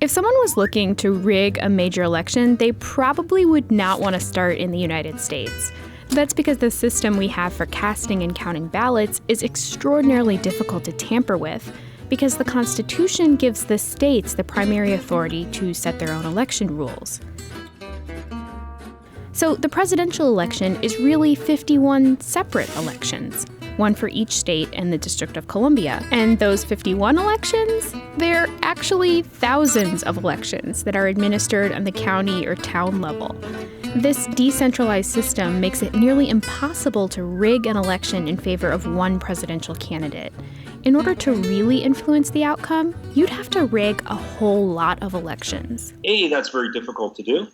If someone was looking to rig a major election, they probably would not want to start in the United States. That's because the system we have for casting and counting ballots is extraordinarily difficult to tamper with, because the Constitution gives the states the primary authority to set their own election rules. So the presidential election is really 51 separate elections, one for each state and the District of Columbia. And those 51 elections, they're actually thousands of elections that are administered on the county or town level. This decentralized system makes it nearly impossible to rig an election in favor of one presidential candidate. In order to really influence the outcome, you'd have to rig a whole lot of elections. A, that's very difficult to do.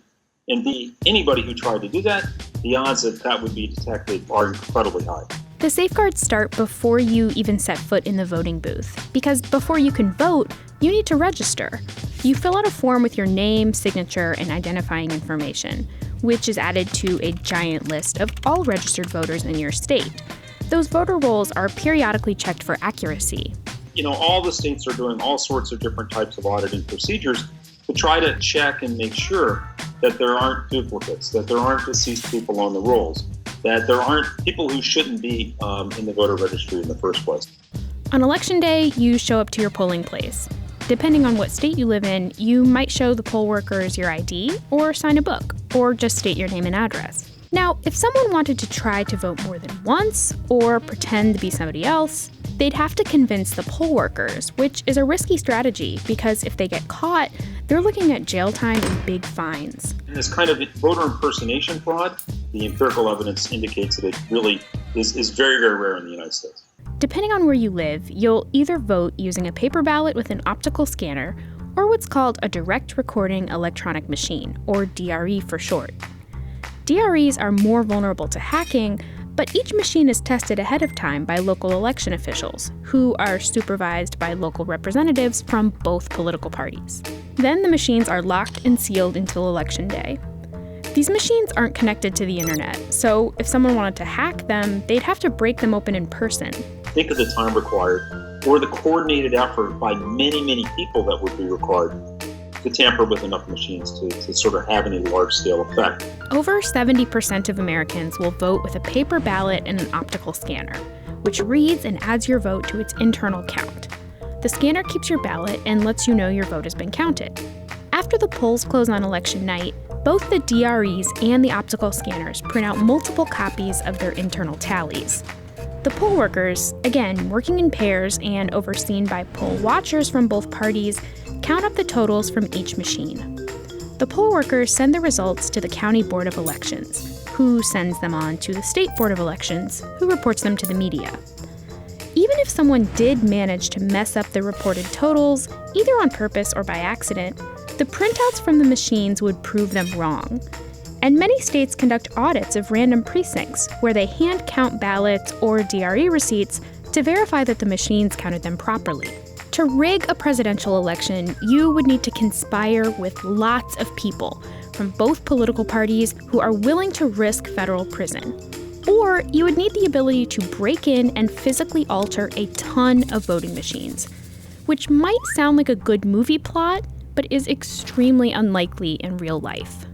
And B, anybody who tried to do that, the odds that that would be detected are incredibly high. The safeguards start before you even set foot in the voting booth, because before you can vote, you need to register. You fill out a form with your name, signature, and identifying information, which is added to a giant list of all registered voters in your state. Those voter rolls are periodically checked for accuracy. All the states are doing all sorts of different types of auditing procedures to try to check and make sure that there aren't duplicates, that there aren't deceased people on the rolls, that there aren't people who shouldn't be in the voter registry in the first place. On Election Day, you show up to your polling place. Depending on what state you live in, you might show the poll workers your ID, or sign a book, or just state your name and address. Now, if someone wanted to try to vote more than once, or pretend to be somebody else, they'd have to convince the poll workers, which is a risky strategy because if they get caught, they're looking at jail time and big fines. In this kind of voter impersonation fraud, the empirical evidence indicates that it really is very, very rare in the United States. Depending on where you live, you'll either vote using a paper ballot with an optical scanner or what's called a direct recording electronic machine, or DRE for short. DREs are more vulnerable to hacking, but each machine is tested ahead of time by local election officials, who are supervised by local representatives from both political parties. Then the machines are locked and sealed until Election Day. These machines aren't connected to the internet, so if someone wanted to hack them, they'd have to break them open in person. Think of the time required, or the coordinated effort by many, many people that would be required to tamper with enough machines to sort of have any large-scale effect. Over 70% of Americans will vote with a paper ballot and an optical scanner, which reads and adds your vote to its internal count. The scanner keeps your ballot and lets you know your vote has been counted. After the polls close on election night, both the DREs and the optical scanners print out multiple copies of their internal tallies. The poll workers, again working in pairs and overseen by poll watchers from both parties, count up the totals from each machine. The poll workers send the results to the County Board of Elections, who sends them on to the State Board of Elections, who reports them to the media. Even if someone did manage to mess up the reported totals, either on purpose or by accident, the printouts from the machines would prove them wrong. And many states conduct audits of random precincts, where they hand count ballots or DRE receipts to verify that the machines counted them properly. To rig a presidential election, you would need to conspire with lots of people from both political parties who are willing to risk federal prison. Or you would need the ability to break in and physically alter a ton of voting machines, which might sound like a good movie plot, but is extremely unlikely in real life.